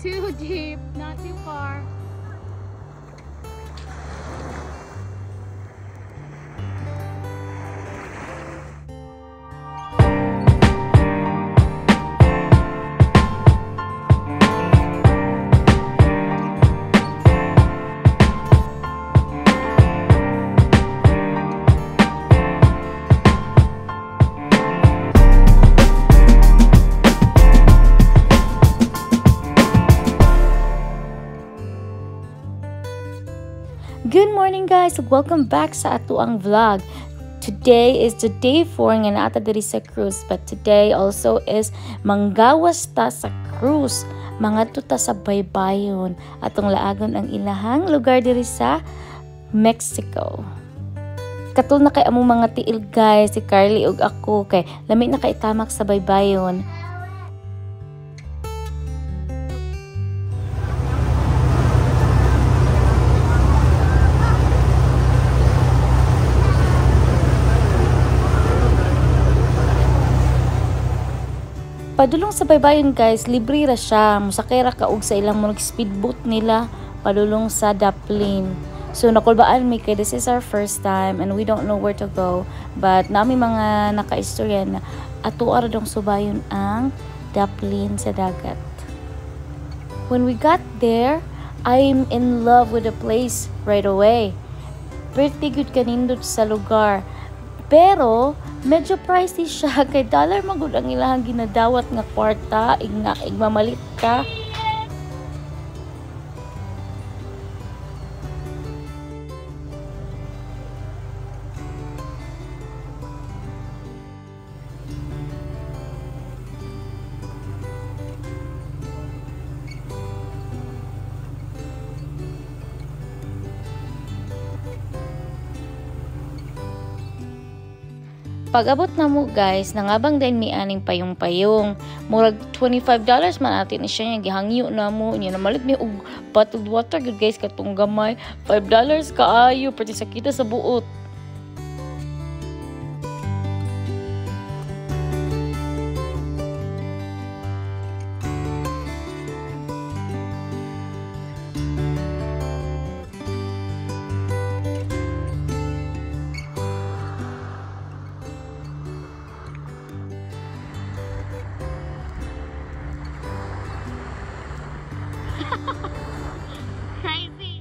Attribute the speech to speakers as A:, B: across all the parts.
A: too deep, not too far.
B: Good morning guys! Welcome back sa atuang vlog. Today is the day 4 nga naata diri sa cruise, but today also is manggawas ta sa cruise. Mga tuta sa baybayon atong laagon ang ilahang lugar diri sa Mexico. Katul na kay among mga tiil guys, si Carly ug ako kay lami na kay tamak sa baybayon. Padulong sa baybayon guys, libre ra siya. Musakay ra ka og sa ilang mga speedboat nila padulong sa Daplin. So nakulbaan mi kay this is our first time and we don't know where to go. But nami mga nakaistorya na ato ara dong subayon ang Daplin sa dagat. When we got there, I'm in love with the place right away. Pretty good kanindot sa lugar. Pero medyo pricey siya kay dollar magud ang ilahang ginadawat nga kwarta igmamalit ka. Pag-abot na mo guys, nangabang din mi aning payong-payong. Murag $25 man atin siya nga gihangyo na mo. Nya namalit mi og bottled water good guys katong gamay. $5 kaayo pati sa kita sa buot.
A: Crazy.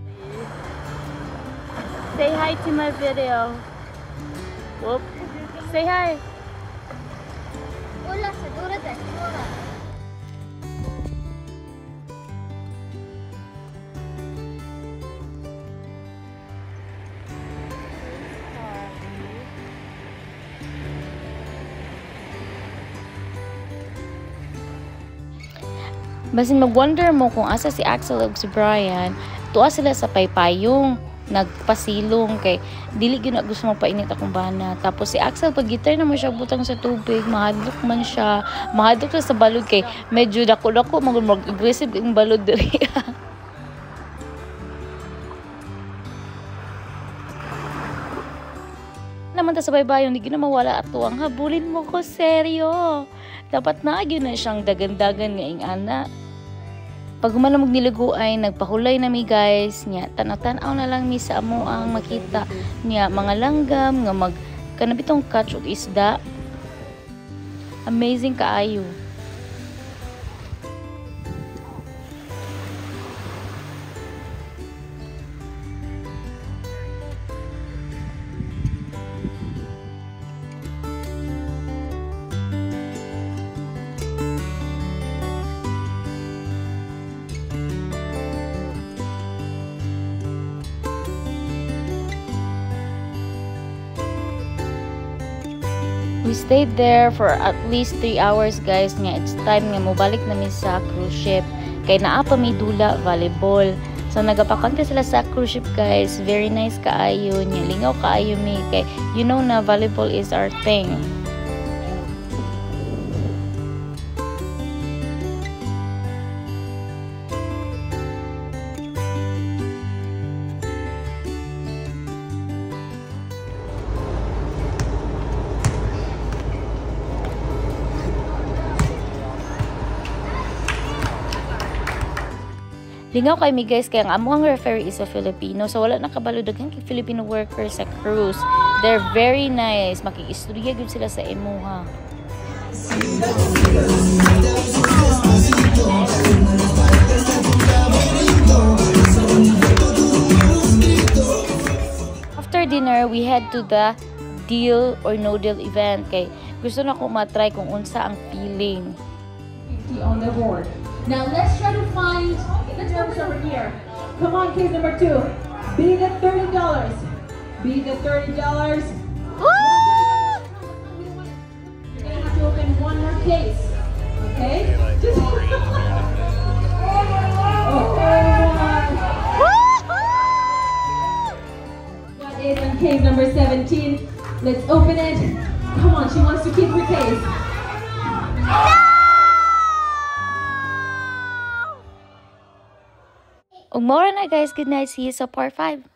A: Say hi to my video. Whoop. Say hi.
C: Hola, segura de hola.
B: Basin mag-wonder mo kung asa si Axel ug si Brian, tuwa sila sa paypayong, nagpasilong kay dili gyud na gusto magpainit akong bana. Tapos si Axel pag gitar na mo siya butang sa tubig, mahadlok man siya. Mahadlok sa balod kay medyo dako-dako mag-aggressive ang balod diri. Naman ta sa baybayon, di gyud na mawala ato ang habulin mo ko seryo. Dapat na gyud na siyang dagan-dagan nga ing ana. Pag humanamog niligo ay nagpahulay na mi guys, nya tanaw-tanaw na lang mi sa amo ang makita niya mga langgam nga kanabitong catch og isda. Amazing kaayo. We stayed there for at least 3 hours guys nga it's time nga mobalik na mi sa cruise ship kay naa pa mi dula volleyball. So nagapakanta sila sa cruise ship guys, very nice kaayo nya, lingaw kaayo mi kay you know na volleyball is our thing. Lingaw kay mi guys, kaya ang amuang referee is a Filipino. So wala nakabalo daghan kay Filipino workers sa cruise. They're very nice. Makikistorya gyud sila sa imuha. After dinner, we head to the deal or no deal event kay gusto na ko matry kung unsa ang feeling.
C: On the board. Now let's try to find the terms over here. Come on, case number 2. Be the $30. Be the $30. You're gonna have to open one more case. Okay? Just That is on case number 17. Let's open it. Come on, she wants to keep her case.
B: Ug mao na guys, good night, see you sa part 5.